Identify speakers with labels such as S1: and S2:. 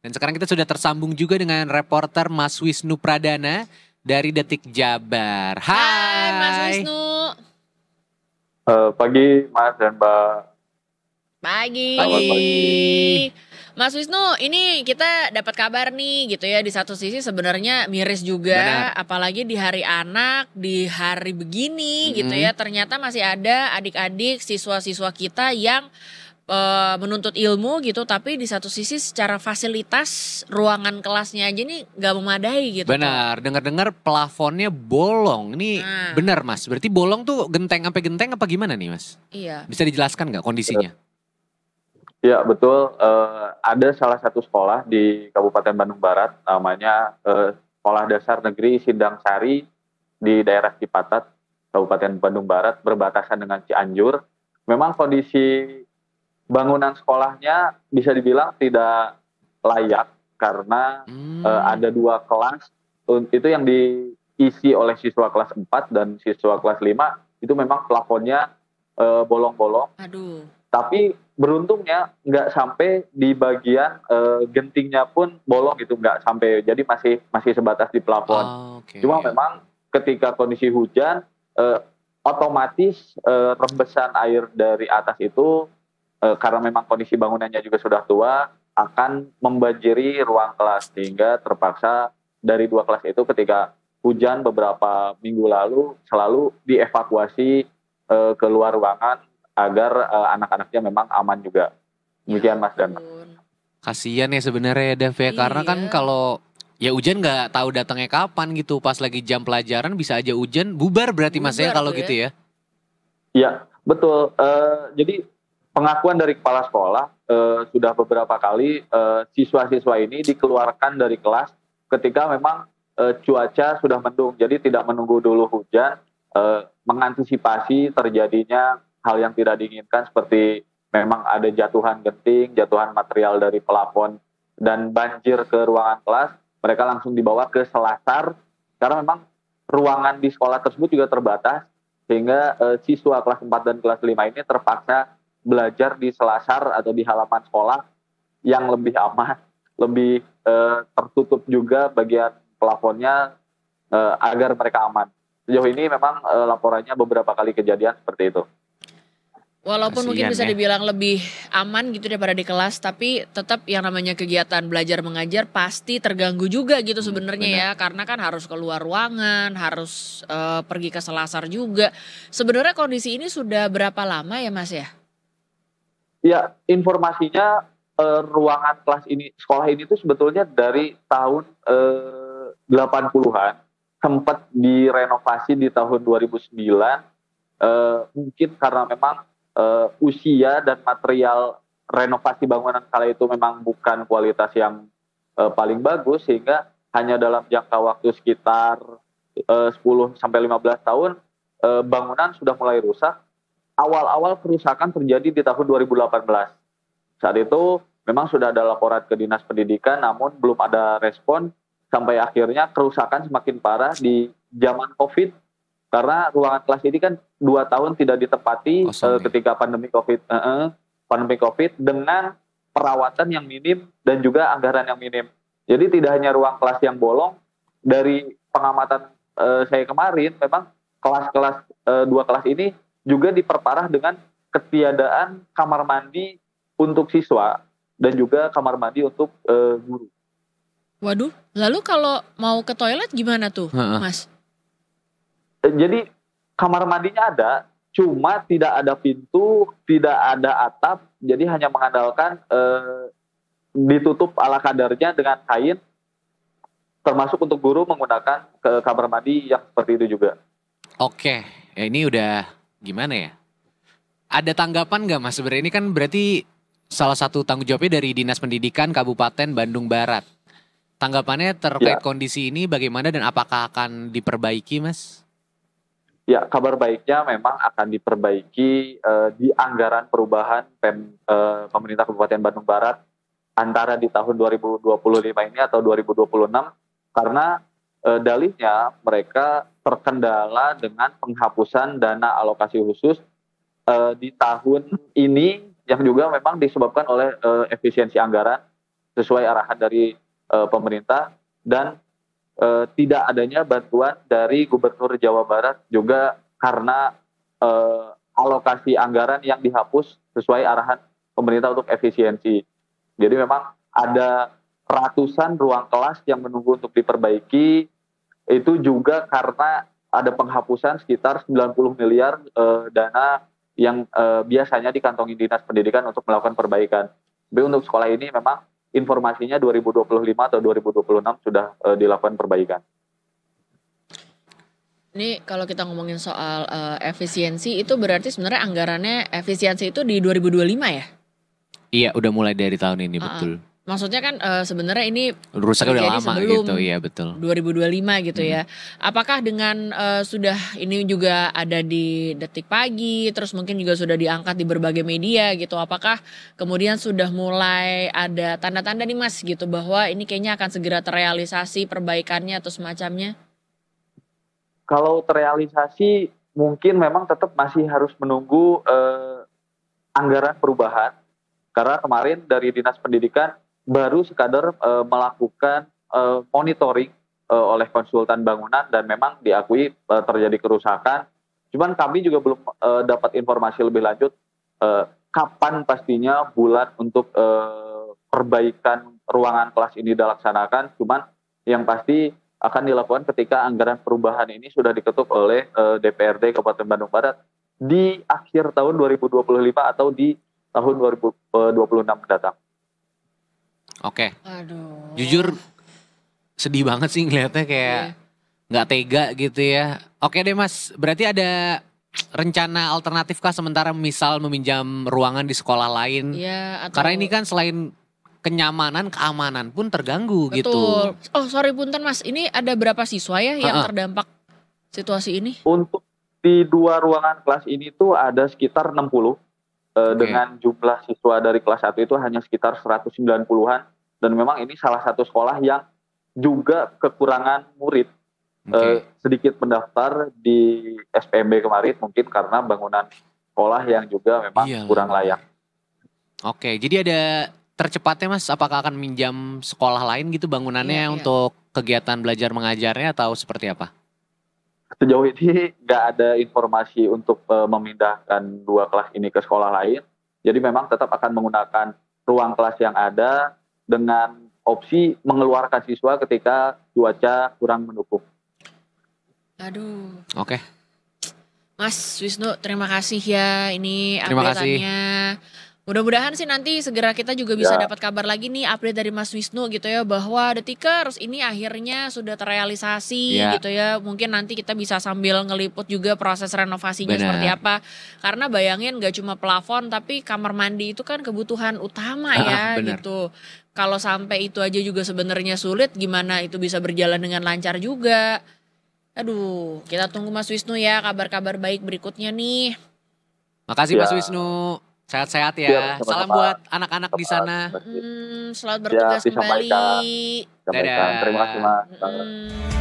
S1: Dan sekarang kita sudah tersambung juga dengan reporter Mas Wisnu Pradana dari Detik Jabar.
S2: Hai Mas Wisnu.
S3: Pagi Mas dan Mbak.
S2: Pagi.
S3: Selamat pagi.
S2: Mas Wisnu, ini kita dapat kabar nih gitu ya, di satu sisi sebenarnya miris juga.
S1: Benar.
S2: Apalagi di hari anak, di hari begini gitu ya, ternyata masih ada adik-adik siswa-siswa kita yang menuntut ilmu gitu, tapi di satu sisi secara fasilitas ruangan kelasnya aja nih nggak memadai gitu.
S1: Benar, dengar-dengar plafonnya bolong. Ini benar Mas, berarti bolong tuh genteng sampai genteng apa gimana nih Mas?
S2: Iya.
S1: Bisa dijelaskan nggak kondisinya?
S3: Ya betul, ada salah satu sekolah di Kabupaten Bandung Barat, namanya Sekolah Dasar Negeri Sindang Sari di daerah Cipatat, Kabupaten Bandung Barat, berbatasan dengan Cianjur. Memang kondisi bangunan sekolahnya bisa dibilang tidak layak karena ada 2 kelas, itu yang diisi oleh siswa kelas 4 dan siswa kelas 5, itu memang plafonnya bolong-bolong.
S2: Aduh.
S3: Tapi beruntungnya nggak sampai di bagian gentingnya pun bolong gitu, nggak sampai, jadi masih sebatas di plafon. Cuma memang ketika kondisi hujan, otomatis rembesan air dari atas itu karena memang kondisi bangunannya juga sudah tua, akan membanjiri ruang kelas, sehingga terpaksa dari 2 kelas itu ketika hujan beberapa minggu lalu selalu dievakuasi keluar ruangan agar anak-anaknya memang aman juga. Demikian Mas Dan.
S1: Kasian ya sebenarnya Dev ya, karena kan kalau ya hujan nggak tahu datangnya kapan gitu, pas lagi jam pelajaran bisa aja hujan, bubar berarti Mas ya kalau gitu ya.
S3: Iya betul, jadi pengakuan dari kepala sekolah, sudah beberapa kali siswa-siswa ini dikeluarkan dari kelas ketika memang cuaca sudah mendung, jadi tidak menunggu dulu hujan, mengantisipasi terjadinya hal yang tidak diinginkan seperti memang ada jatuhan genting, jatuhan material dari plafon, dan banjir ke ruangan kelas. Mereka langsung dibawa ke selasar karena memang ruangan di sekolah tersebut juga terbatas, sehingga siswa kelas 4 dan kelas 5 ini terpaksa belajar di selasar atau di halaman sekolah yang lebih aman, lebih tertutup juga bagian plafonnya agar mereka aman. Sejauh ini memang laporannya beberapa kali kejadian seperti itu.
S2: Walaupun mungkin bisa dibilang lebih aman gitu daripada di kelas, tapi tetap yang namanya kegiatan belajar mengajar pasti terganggu juga gitu sebenarnya ya, karena kan harus keluar ruangan, harus pergi ke selasar juga. Sebenarnya kondisi ini sudah berapa lama ya Mas ya?
S3: Ya, informasinya ruangan kelas ini, sekolah ini tuh sebetulnya dari tahun 80-an, sempat direnovasi di tahun 2009, mungkin karena memang usia dan material renovasi bangunan kala itu memang bukan kualitas yang paling bagus, sehingga hanya dalam jangka waktu sekitar 10-15 tahun bangunan sudah mulai rusak. Awal-awal kerusakan terjadi di tahun 2018. Saat itu memang sudah ada laporan ke Dinas Pendidikan, namun belum ada respon, sampai akhirnya kerusakan semakin parah di zaman COVID. Karena ruangan kelas ini kan 2 tahun tidak ditempati ketika pandemi COVID dengan perawatan yang minim dan juga anggaran yang minim. Jadi tidak hanya ruang kelas yang bolong, dari pengamatan saya kemarin memang kelas-kelas 2 kelas ini juga diperparah dengan ketiadaan kamar mandi untuk siswa dan juga kamar mandi untuk guru.
S2: Waduh, lalu kalau mau ke toilet gimana tuh Mas?
S3: Jadi kamar mandinya ada, cuma tidak ada pintu, tidak ada atap, jadi hanya mengandalkan ditutup ala kadarnya dengan kain, termasuk untuk guru menggunakan kamar mandi yang seperti itu juga.
S1: Oke, ya ini udah gimana ya? Ada tanggapan nggak Mas? Sebenarnya ini kan berarti salah satu tanggung jawabnya dari Dinas Pendidikan Kabupaten Bandung Barat. Tanggapannya terkait kondisi ini bagaimana dan apakah akan diperbaiki Mas?
S3: Ya, kabar baiknya memang akan diperbaiki di anggaran perubahan pemerintah Kabupaten Bandung Barat antara di tahun 2025 ini atau 2026, karena dalihnya mereka terkendala dengan penghapusan dana alokasi khusus di tahun ini, yang juga memang disebabkan oleh efisiensi anggaran, sesuai arahan dari pemerintah, dan tidak adanya bantuan dari Gubernur Jawa Barat juga karena alokasi anggaran yang dihapus sesuai arahan pemerintah untuk efisiensi. Jadi memang ada ratusan ruang kelas yang menunggu untuk diperbaiki, itu juga karena ada penghapusan sekitar 90 miliar dana yang biasanya dikantongi Dinas Pendidikan untuk melakukan perbaikan. Tapi untuk sekolah ini memang informasinya 2025 atau 2026 sudah dilakukan perbaikan.
S2: Ini kalau kita ngomongin soal efisiensi, itu berarti sebenarnya anggarannya efisiensi itu di 2025 ya?
S1: Iya, udah mulai dari tahun ini, betul.
S2: Maksudnya kan sebenarnya ini
S1: rusaknya udah lama gitu, ya betul.
S2: 2025 gitu ya. Apakah dengan sudah ini juga ada di Detik Pagi, terus mungkin juga sudah diangkat di berbagai media gitu. Apakah kemudian sudah mulai ada tanda-tanda nih Mas gitu bahwa ini kayaknya akan segera terrealisasi perbaikannya atau semacamnya?
S3: Kalau terrealisasi mungkin memang tetap masih harus menunggu anggaran perubahan. Karena kemarin dari Dinas Pendidikan baru sekadar melakukan monitoring oleh konsultan bangunan dan memang diakui terjadi kerusakan. Cuman kami juga belum dapat informasi lebih lanjut kapan pastinya bulan untuk perbaikan ruangan kelas ini dilaksanakan. Cuman yang pasti akan dilakukan ketika anggaran perubahan ini sudah diketuk oleh DPRD Kabupaten Bandung Barat di akhir tahun 2025 atau di tahun 2026 mendatang.
S1: Oke.
S2: Aduh.
S1: Jujur sedih banget sih ngeliatnya, kayak nggak tega gitu ya. Oke deh Mas, berarti ada rencana alternatif kah sementara misal meminjam ruangan di sekolah lain?
S2: Iya.
S1: Karena ini kan selain kenyamanan, keamanan pun terganggu.
S2: Betul.
S1: Gitu.
S2: Oh sorry punten Mas, ini ada berapa siswa ya yang terdampak situasi ini?
S3: Untuk di 2 ruangan kelas ini tuh ada sekitar 60. Dengan jumlah siswa dari kelas 1 itu hanya sekitar 190-an, dan memang ini salah satu sekolah yang juga kekurangan murid. Sedikit mendaftar di SPMB kemarin mungkin karena bangunan sekolah yang juga memang kurang layak.
S1: Oke, jadi ada tercepatnya Mas, apakah akan minjam sekolah lain gitu bangunannya untuk kegiatan belajar mengajarnya atau seperti apa?
S3: Sejauh ini nggak ada informasi untuk memindahkan 2 kelas ini ke sekolah lain. Jadi memang tetap akan menggunakan ruang kelas yang ada dengan opsi mengeluarkan siswa ketika cuaca kurang mendukung.
S2: Aduh.
S1: Oke.
S2: Mas Wisnu, terima kasih ya ini
S1: Terima
S2: update-annya. Mudah-mudahan sih nanti segera kita juga bisa dapat kabar lagi nih update dari Mas Wisnu gitu ya, bahwa Detikers ini akhirnya sudah terrealisasi gitu ya. Mungkin nanti kita bisa sambil ngeliput juga proses renovasinya seperti apa. Karena bayangin gak cuma plafon tapi kamar mandi itu kan kebutuhan utama ya gitu. Kalau sampai itu aja juga sebenarnya sulit, gimana itu bisa berjalan dengan lancar juga. Aduh, kita tunggu Mas Wisnu ya kabar-kabar baik berikutnya nih.
S1: Makasih Mas Wisnu. Sehat-sehat ya. Salam buat anak-anak di sana.
S2: Selamat bertugas kembali.
S3: Dadah. Terima kasih Mas.